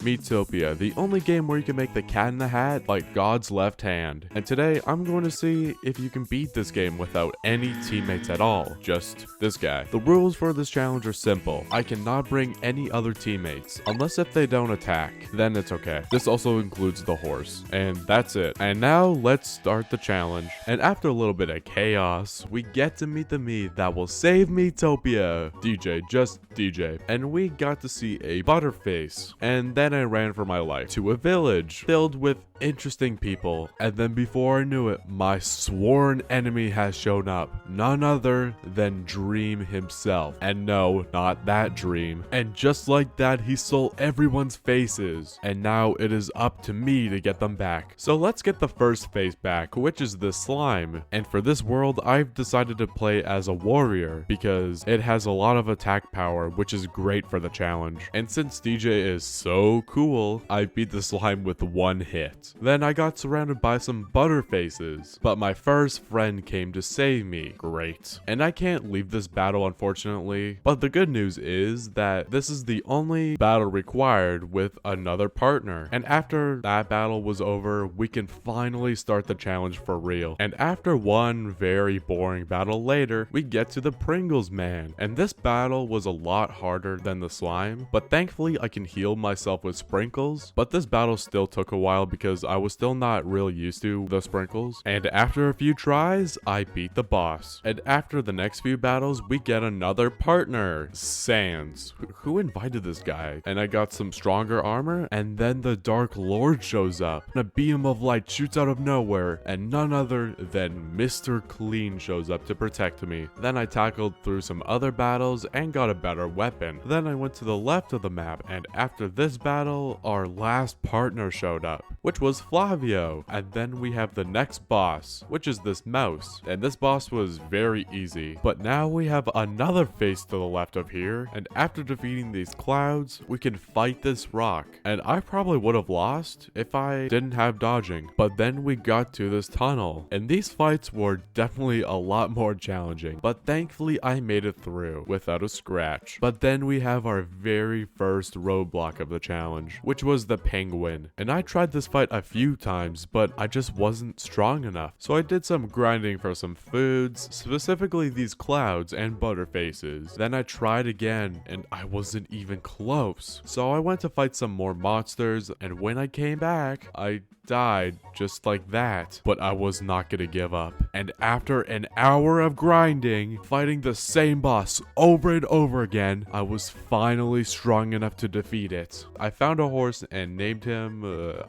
Miitopia, the only game where you can make the cat in the hat like God's left hand. And today, I'm going to see if you can beat this game without any teammates at all. Just this guy. The rules for this challenge are simple. I cannot bring any other teammates, unless if they don't attack. Then it's okay. This also includes the horse. And that's it. And now, let's start the challenge. And after a little bit of chaos, we get to meet the me that will save Miitopia. DJ, just DJ. And we got to see a butterface. And then I ran for my life to a village filled with interesting people, and then before I knew it, my sworn enemy has shown up. None other than Dream himself. And no, not that Dream. And just like that, he stole everyone's faces. And now it is up to me to get them back. So let's get the first face back, which is the slime. And for this world, I've decided to play as a warrior because it has a lot of attack power, which is great for the challenge. And since DJ is so cool, I beat the slime with one hit. Then I got surrounded by some butterfaces, but my first friend came to save me. Great. And I can't leave this battle, unfortunately, but the good news is that this is the only battle required with another partner. And after that battle was over, we can finally start the challenge for real. And after one very boring battle later, we get to the Pringles man. And this battle was a lot harder than the slime, but thankfully I can heal myself with sprinkles. But this battle still took a while because I was still not real used to the sprinkles. And after a few tries, I beat the boss. And after the next few battles, we get another partner, Sans. Who invited this guy? And I got some stronger armor, and then the Dark Lord shows up. And a beam of light shoots out of nowhere, and none other than Mr. Clean shows up to protect me. Then I tackled through some other battles and got a better weapon. Then I went to the left of the map, and after this battle, our last partner showed up, which was Flavio. And then we have the next boss, which is this mouse. And this boss was very easy. But now we have another face to the left of here. And after defeating these clouds, we can fight this rock. And I probably would have lost if I didn't have dodging. But then we got to this tunnel. And these fights were definitely a lot more challenging. But thankfully I made it through without a scratch. But then we have our very first roadblock of the challenge, which was the penguin. And I tried this fight a few times, but I just wasn't strong enough. So I did some grinding for some foods, specifically these clouds and butterfaces. Then I tried again, and I wasn't even close. So I went to fight some more monsters, and when I came back, I died just like that. But I was not gonna give up. And after an hour of grinding, fighting the same boss over and over again, I was finally strong enough to defeat it. I found a horse and named him,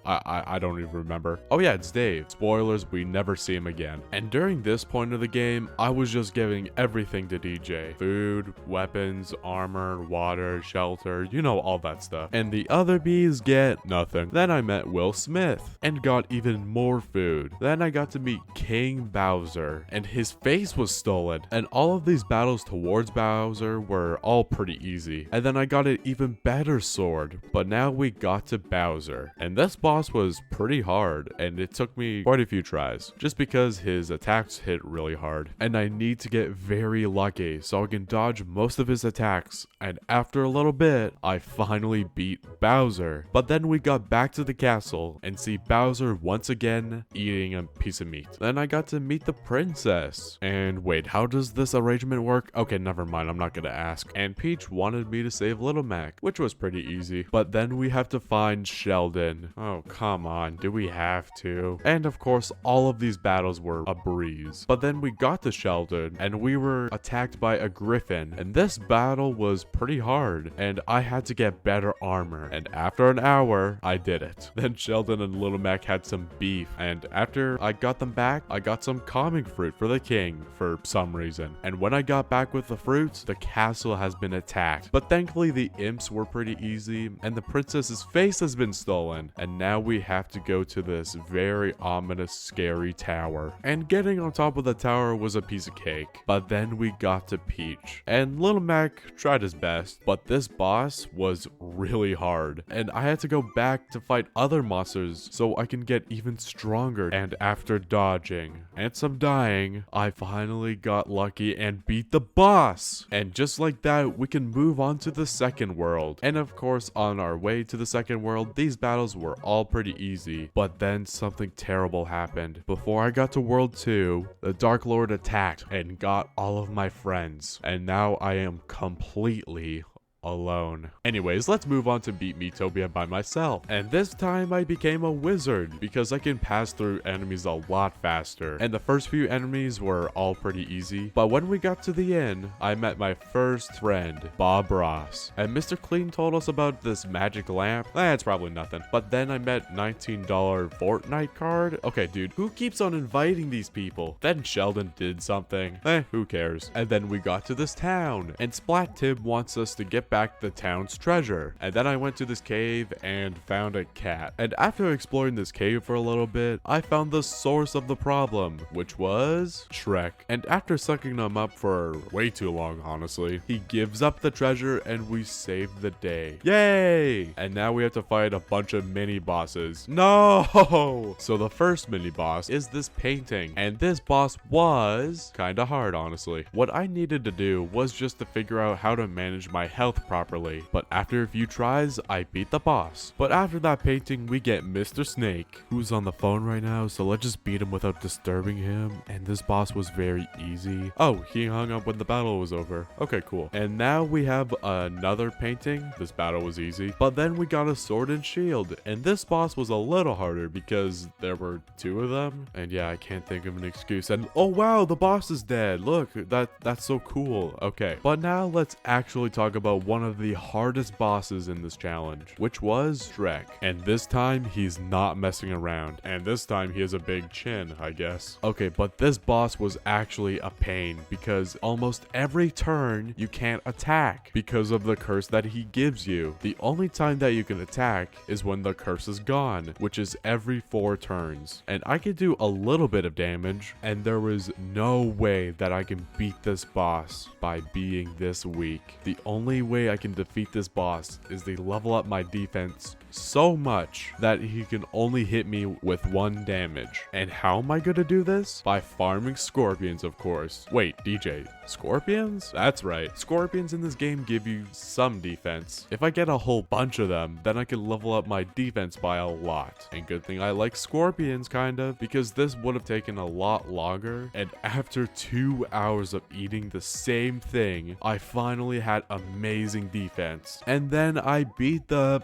I don't even remember. Oh yeah, it's Dave. Spoilers, we never see him again. And during this point of the game, I was just giving everything to DJ. Food, weapons, armor, water, shelter, you know, all that stuff. And the other bees get nothing. Then I met Will Smith and got even more food. Then I got to meet King Bowser, and his face was stolen. And all of these battles towards Bowser were all pretty easy. And then I got an even better sword. But now we got to Bowser. And this boss was pretty hard, and it took me quite a few tries, just because his attacks hit really hard. And I need to get very lucky so I can dodge most of his attacks. And after a little bit, I finally beat Bowser. But then we got back to the castle and see Bowser once again eating a piece of meat. Then I got to meet the princess. And wait, how does this arrangement work? Okay, never mind, I'm not gonna ask. And Peach wanted me to save Little Mac, which was pretty easy. But then we have to find Sheldon. Oh, come on, do we have to? And of course, all of these battles were a breeze. But then we got to Sheldon, and we were attacked by a griffin. And this battle was pretty hard, and I had to get better armor. And after an hour, I did it. Then Sheldon and Little Mac had some beef, and after I got them back, I got some calming fruit for the king for some reason. And when I got back with the fruits, the castle has been attacked. But thankfully the imps were pretty easy, and the princess's face has been stolen. And now we have to go to this very ominous, scary tower. And getting on top of the tower was a piece of cake. But then we got to Peach, and Little Mac tried his best, but this boss was really hard. And I had to go back to fight other monsters so I can get even stronger. And after dodging and some dying, I finally got lucky and beat the boss. And just like that, we can move on to the second world. And of course, on our way to the second world, these battles were all pretty easy, but then something terrible happened. Before I got to world 2, the Dark Lord attacked and got all of my friends, and now I am completely alone. Anyways, let's move on to beat Miitopia by myself. And this time I became a wizard because I can pass through enemies a lot faster. And the first few enemies were all pretty easy. But when we got to the end, I met my first friend, Bob Ross. And Mr. Clean told us about this magic lamp. It's probably nothing. But then I met $19 Fortnite card. Okay, dude, who keeps on inviting these people? Then Sheldon did something. Who cares? And then we got to this town. And Splat Tib wants us to get back the town's treasure. And then I went to this cave and found a cat. And after exploring this cave for a little bit, I found the source of the problem, which was Shrek. And after sucking him up for way too long, honestly, he gives up the treasure and we saved the day. Yay! And now we have to fight a bunch of mini bosses. No! So the first mini boss is this painting. And this boss was kinda hard, honestly. What I needed to do was just to figure out how to manage my health properly, but after a few tries, I beat the boss. But after that painting, we get Mr. Snake, who's on the phone right now, so let's just beat him without disturbing him. And this boss was very easy. Oh, he hung up when the battle was over. Okay, cool. And now we have another painting. This battle was easy, but then we got a sword and shield, and this boss was a little harder because there were 2 of them. And yeah, I can't think of an excuse. And oh wow, the boss is dead. Look, that's so cool. Okay, but now let's actually talk about one of the hardest bosses in this challenge, which was Shrek. And this time he's not messing around, and this time he has a big chin, I guess. Okay, but this boss was actually a pain because almost every turn you can't attack because of the curse that he gives you. The only time that you can attack is when the curse is gone, which is every 4 turns. And I could do a little bit of damage, and there was no way that I can beat this boss by being this weak. The only way I can defeat this boss is they level up my defense so much that he can only hit me with 1 damage. And how am I gonna do this? By farming scorpions, of course. Wait, DJ, scorpions? That's right. Scorpions in this game give you some defense. If I get a whole bunch of them, then I can level up my defense by a lot. And good thing I like scorpions, kind of, because this would have taken a lot longer. And after 2 hours of eating the same thing, I finally had amazing defense. And then I beat the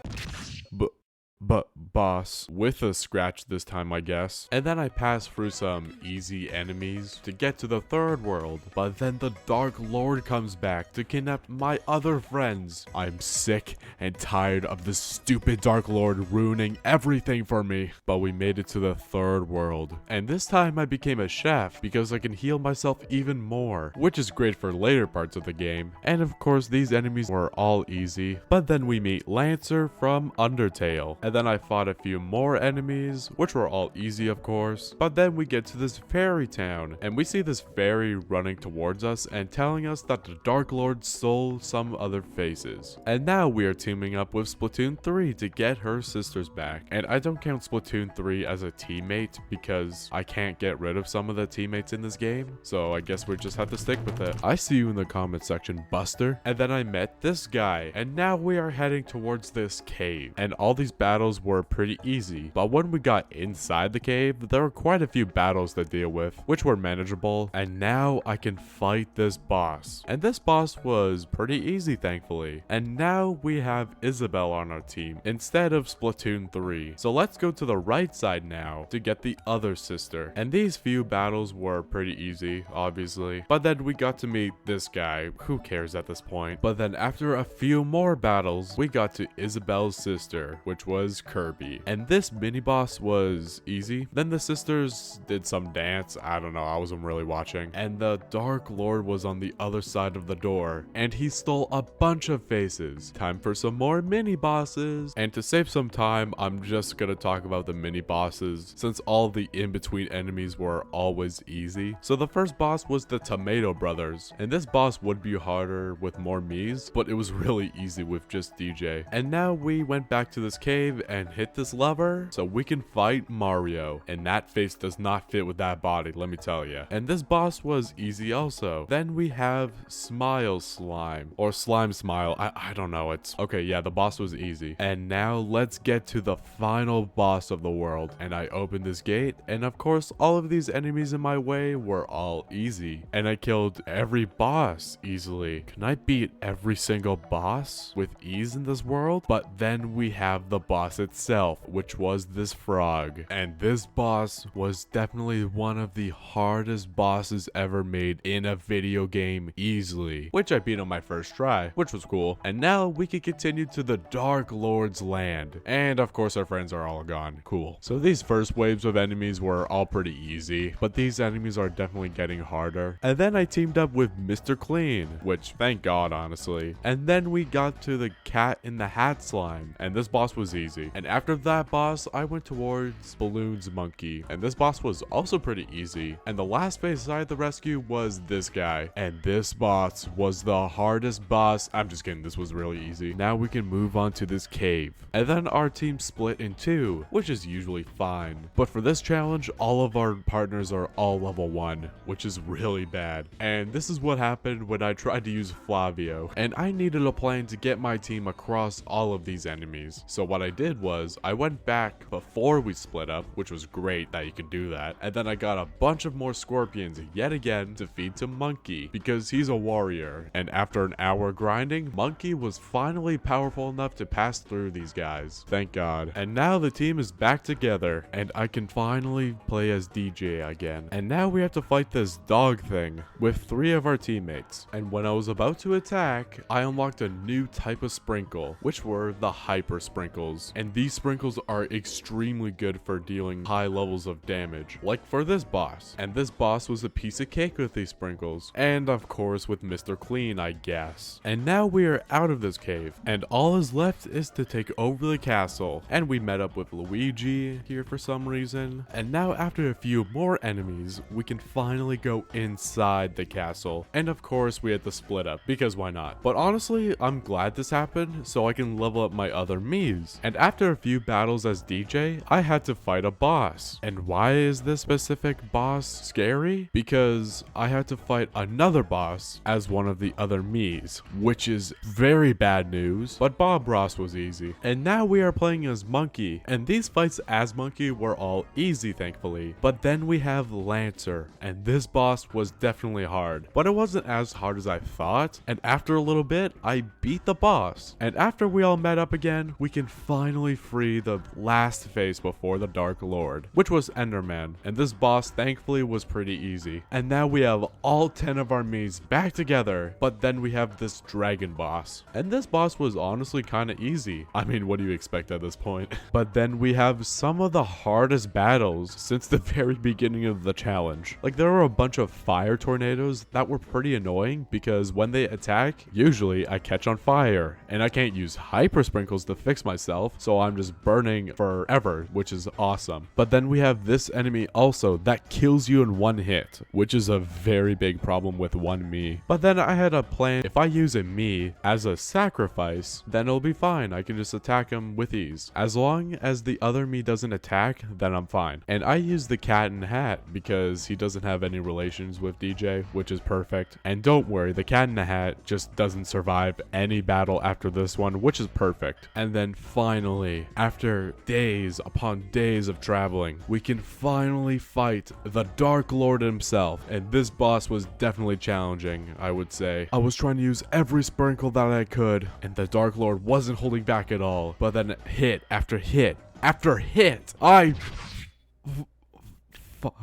boss with a scratch this time, I guess. And then I passed through some easy enemies to get to the third world, but then the Dark Lord comes back to kidnap my other friends. I'm sick and tired of this stupid Dark Lord ruining everything for me. But we made it to the third world, and this time I became a chef because I can heal myself even more, which is great for later parts of the game. And of course these enemies were all easy, but then we meet Lancer from Undertale. And then I fought a few more enemies, which were all easy, of course. But then we get to this fairy town, and we see this fairy running towards us and telling us that the Dark Lord stole some other faces. And now we are teaming up with Splatoon 3 to get her sisters back. And I don't count Splatoon 3 as a teammate because I can't get rid of some of the teammates in this game. So I guess we just have to stick with it. I see you in the comment section, Buster. And then I met this guy, and now we are heading towards this cave. And all these battles were pretty easy, but when we got inside the cave, there were quite a few battles to deal with, which were manageable. And now I can fight this boss, and this boss was pretty easy, thankfully. And now we have Isabelle on our team instead of Splatoon 3. So let's go to the right side now to get the other sister. And these few battles were pretty easy, obviously, but then we got to meet this guy. Who cares at this point? But then after a few more battles, we got to Isabelle's sister, which was Kirby. And this mini boss was easy. Then the sisters did some dance. I don't know, I wasn't really watching. And the Dark Lord was on the other side of the door, and he stole a bunch of faces. Time for some more mini bosses. And to save some time, I'm just gonna talk about the mini bosses since all the in-between enemies were always easy. So the first boss was the Tomato Brothers, and this boss would be harder with more Miis, but it was really easy with just DJ. And now we went back to this cave survive and hit this lever so we can fight Mario. And that face does not fit with that body, let me tell you. And this boss was easy also. Then we have Smile Slime, or Slime Smile. I don't know. It's okay. Yeah, the boss was easy. And now let's get to the final boss of the world. And I opened this gate, and of course all of these enemies in my way were all easy. And I killed every boss easily. Can I beat every single boss with ease in this world? But then we have the boss itself, which was this frog. And this boss was definitely one of the hardest bosses ever made in a video game easily, which I beat on my first try, which was cool. And now we can continue to the Dark Lord's land. And of course our friends are all gone. Cool. So these first waves of enemies were all pretty easy, but these enemies are definitely getting harder. And then I teamed up with Mr. Clean, which thank God honestly. And then we got to the Cat in the Hat slime, and this boss was easy. And after that boss, I went towards Balloon's Monkey, and this boss was also pretty easy. And the last phase I had to rescue was this guy, and this boss was the hardest boss. I'm just kidding, this was really easy. Now we can move on to this cave, and then our team split in two, which is usually fine. But for this challenge, all of our partners are all level 1, which is really bad. And this is what happened when I tried to use Flavio, and I needed a plan to get my team across all of these enemies. So what I did was I went back before we split up, which was great that you could do that, and then I got a bunch of more scorpions yet again to feed to Monkey because he's a warrior. And after an hour grinding, Monkey was finally powerful enough to pass through these guys, thank God. And now the team is back together, and I can finally play as DJ again. And now we have to fight this dog thing with 3 of our teammates. And when I was about to attack, I unlocked a new type of sprinkle, which were the hyper sprinkles. And these sprinkles are extremely good for dealing high levels of damage, like for this boss. And this boss was a piece of cake with these sprinkles. And of course with Mr. Clean, I guess. And now we are out of this cave, and all is left is to take over the castle. And we met up with Luigi here for some reason. And now after a few more enemies, we can finally go inside the castle. And of course we had to split up, because why not? But honestly, I'm glad this happened so I can level up my other Miis. And after a few battles as DJ, I had to fight a boss. And why is this specific boss scary? Because I had to fight another boss as one of the other Miis, which is very bad news, but Bob Ross was easy. And now we are playing as Monkey, and these fights as Monkey were all easy thankfully. But then we have Lancer, and this boss was definitely hard, but it wasn't as hard as I thought. And after a little bit, I beat the boss. And after we all met up again, we can finally free the last face before the Dark Lord, which was Enderman. And this boss thankfully was pretty easy. And now we have all 10 of our Miis back together, but then we have this dragon boss. And this boss was honestly kind of easy. I mean, what do you expect at this point? But then we have some of the hardest battles since the very beginning of the challenge. Like, there were a bunch of fire tornadoes that were pretty annoying because when they attack, usually I catch on fire, and I can't use hyper sprinkles to fix myself, so I'm just burning forever, which is awesome. But then we have this enemy also that kills you in one hit, which is a very big problem with one Mii. But then I had a plan. If I use a Mii as a sacrifice, then it'll be fine. I can just attack him with ease. As long as the other Mii doesn't attack, then I'm fine. And I use the Cat in the Hat because he doesn't have any relations with DJ, which is perfect. And don't worry, the Cat in the Hat just doesn't survive any battle after this one, which is perfect. And then finally, after days upon days of traveling, we can finally fight the Dark Lord himself. And this boss was definitely challenging, I would say. I was trying to use every sprinkle that I could, and the Dark Lord wasn't holding back at all. But then hit after hit after hit, I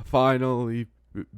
finally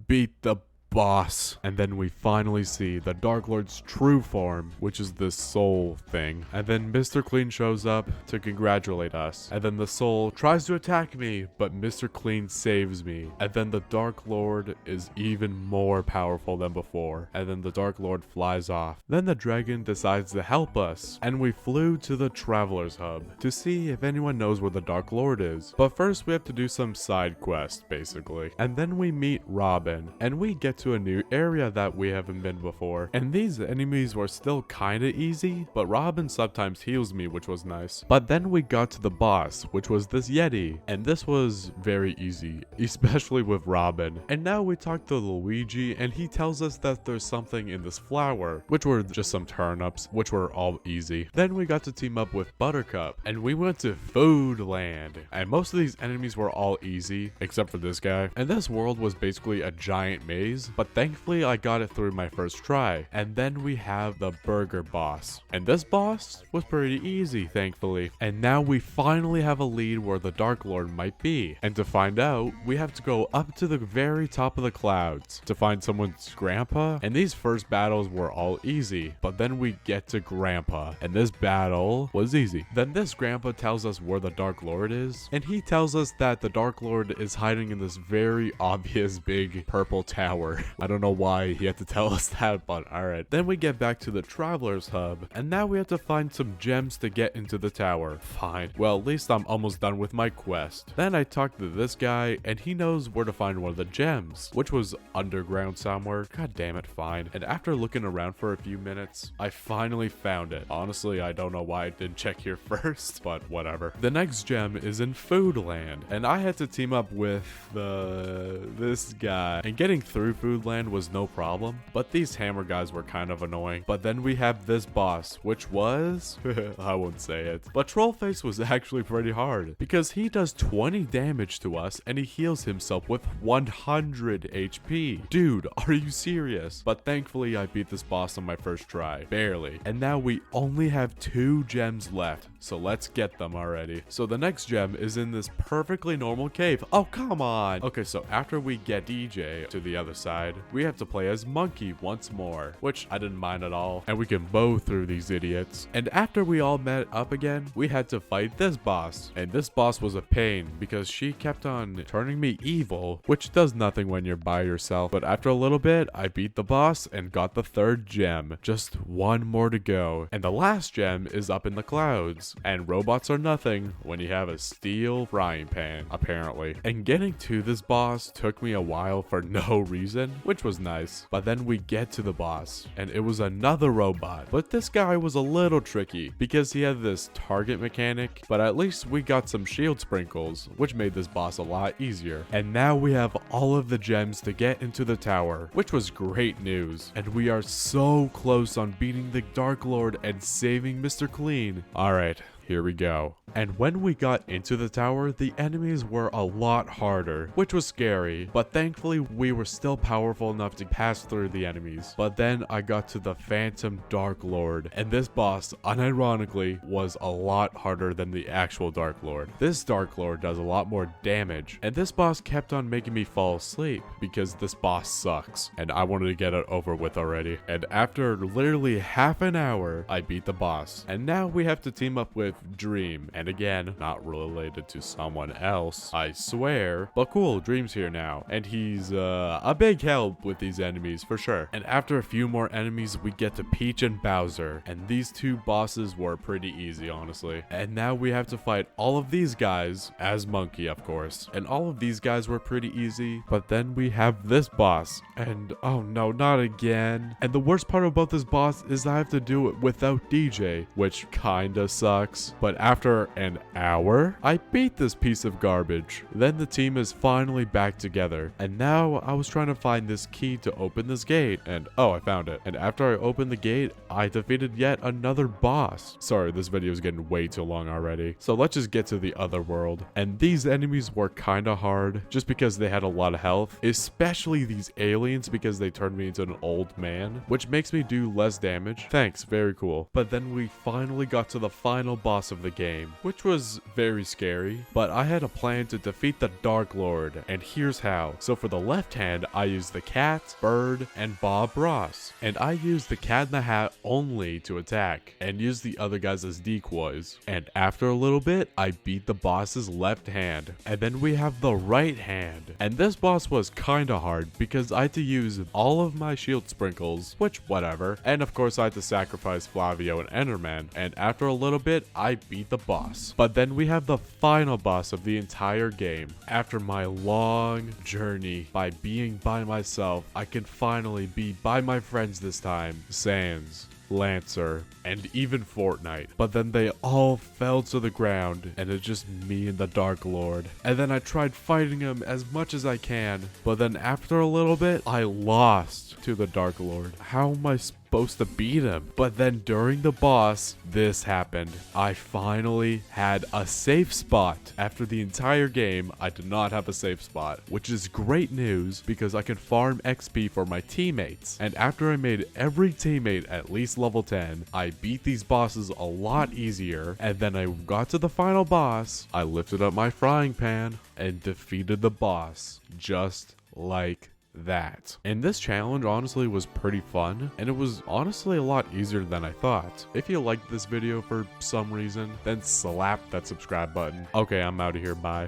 beat the boss. And then we finally see the Dark Lord's true form, which is this soul thing. And then Mr. Clean shows up to congratulate us. And then the soul tries to attack me, but Mr. Clean saves me. And then the Dark Lord is even more powerful than before. And then the Dark Lord flies off. Then the dragon decides to help us, and we flew to the Traveler's Hub to see if anyone knows where the Dark Lord is. But first we have to do some side quests, basically. And then we meet Robin, and we get to to a new area that we haven't been before. And these enemies were still kinda easy, but Robin sometimes heals me, which was nice. But then we got to the boss, which was this Yeti. And this was very easy, especially with Robin. And now we talk to Luigi, and he tells us that there's something in this flower, which were just some turnips, which were all easy. Then we got to team up with Buttercup, and we went to Food Land. And most of these enemies were all easy, except for this guy. And this world was basically a giant maze, but thankfully I got it through my first try. And then we have the burger boss. And this boss was pretty easy, thankfully. And now we finally have a lead where the Dark Lord might be. And to find out, we have to go up to the very top of the clouds to find someone's grandpa. And these first battles were all easy, but then we get to Grandpa, and this battle was easy. Then this Grandpa tells us where the Dark Lord is, and he tells us that the Dark Lord is hiding in this very obvious big purple tower. I don't know why he had to tell us that, but alright. Then we get back to the Traveler's Hub, and now we have to find some gems to get into the tower. Fine. Well, at least I'm almost done with my quest. Then I talked to this guy, and he knows where to find one of the gems, which was underground somewhere. God damn it, fine. And after looking around for a few minutes, I finally found it. Honestly, I don't know why I didn't check here first, but whatever. The next gem is in Food Land, and I had to team up with this guy. And getting through Food Land was no problem, but these hammer guys were kind of annoying. But then we have this boss, which was I won't say it, but Trollface was actually pretty hard because he does 20 damage to us and he heals himself with 100 HP. Dude, are you serious? But thankfully I beat this boss on my first try, barely. And now we only have 2 gems left, so let's get them already. So the next gem is in this perfectly normal cave. Oh, come on. Okay, so after we get DJ to the other side, we have to play as Monkey once more, which I didn't mind at all. And we can bow through these idiots. And after we all met up again, we had to fight this boss. And this boss was a pain because she kept on turning me evil, which does nothing when you're by yourself. But after a little bit, I beat the boss and got the 3rd gem. Just one more to go. And the last gem is up in the clouds. And robots are nothing when you have a steel frying pan, apparently. And getting to this boss took me a while for no reason, which was nice. But then we get to the boss, and it was another robot. But this guy was a little tricky because he had this target mechanic, but at least we got some shield sprinkles, which made this boss a lot easier. And now we have all of the gems to get into the tower, which was great news. And we are so close on beating the Dark Lord and saving Mr. Clean. Alright. Here we go. And when we got into the tower, the enemies were a lot harder, which was scary, but thankfully we were still powerful enough to pass through the enemies. But then I got to the Phantom Dark Lord, and this boss, unironically, was a lot harder than the actual Dark Lord. This Dark Lord does a lot more damage, and this boss kept on making me fall asleep because this boss sucks, and I wanted to get it over with already. And after literally half an hour, I beat the boss, and now we have to team up with Dream, and again, not related to someone else, I swear, but cool, Dream's here now, and he's a big help with these enemies for sure. And after a few more enemies, we get to Peach and Bowser, and these 2 bosses were pretty easy, honestly. And now we have to fight all of these guys as Monkey, of course, and all of these guys were pretty easy. But then we have this boss, and oh no, not again. And the worst part about this boss is I have to do it without DJ, which kinda sucks. But after an hour, I beat this piece of garbage. Then the team is finally back together, and now I was trying to find this key to open this gate, and oh, I found it. And after I opened the gate, I defeated yet another boss. Sorry, this video is getting way too long already, so let's just get to the other world. And these enemies were kinda hard just because they had a lot of health, especially these aliens because they turned me into an old man, which makes me do less damage. Thanks, very cool. But then we finally got to the final boss of the game, which was very scary, but I had a plan to defeat the Dark Lord, and here's how. So for the left hand, I used the cat, bird, and Bob Ross, and I used the Cat in the Hat only to attack, and used the other guys as decoys. And after a little bit, I beat the boss's left hand, and then we have the right hand. And this boss was kinda hard because I had to use all of my shield sprinkles, which whatever, and of course I had to sacrifice Flavio and Enderman, and after a little bit, I beat the boss. boss. But then we have the final boss of the entire game. After my long journey by being by myself, I can finally be by my friends this time. Sans, Lancer, and even Fortnite. But then they all fell to the ground, and it's just me and the Dark Lord. And then I tried fighting him as much as I can, but then after a little bit, I lost to the Dark Lord. How am I supposed to beat him? But then during the boss, this happened. I finally had a safe spot. After the entire game, I did not have a safe spot, which is great news because I can farm XP for my teammates. And after I made every teammate at least level 10, I beat these bosses a lot easier. And then I got to the final boss, I lifted up my frying pan and defeated the boss just like that. And this challenge honestly was pretty fun, and it was honestly a lot easier than I thought. If you liked this video for some reason, then slap that subscribe button. Okay, I'm out of here, bye.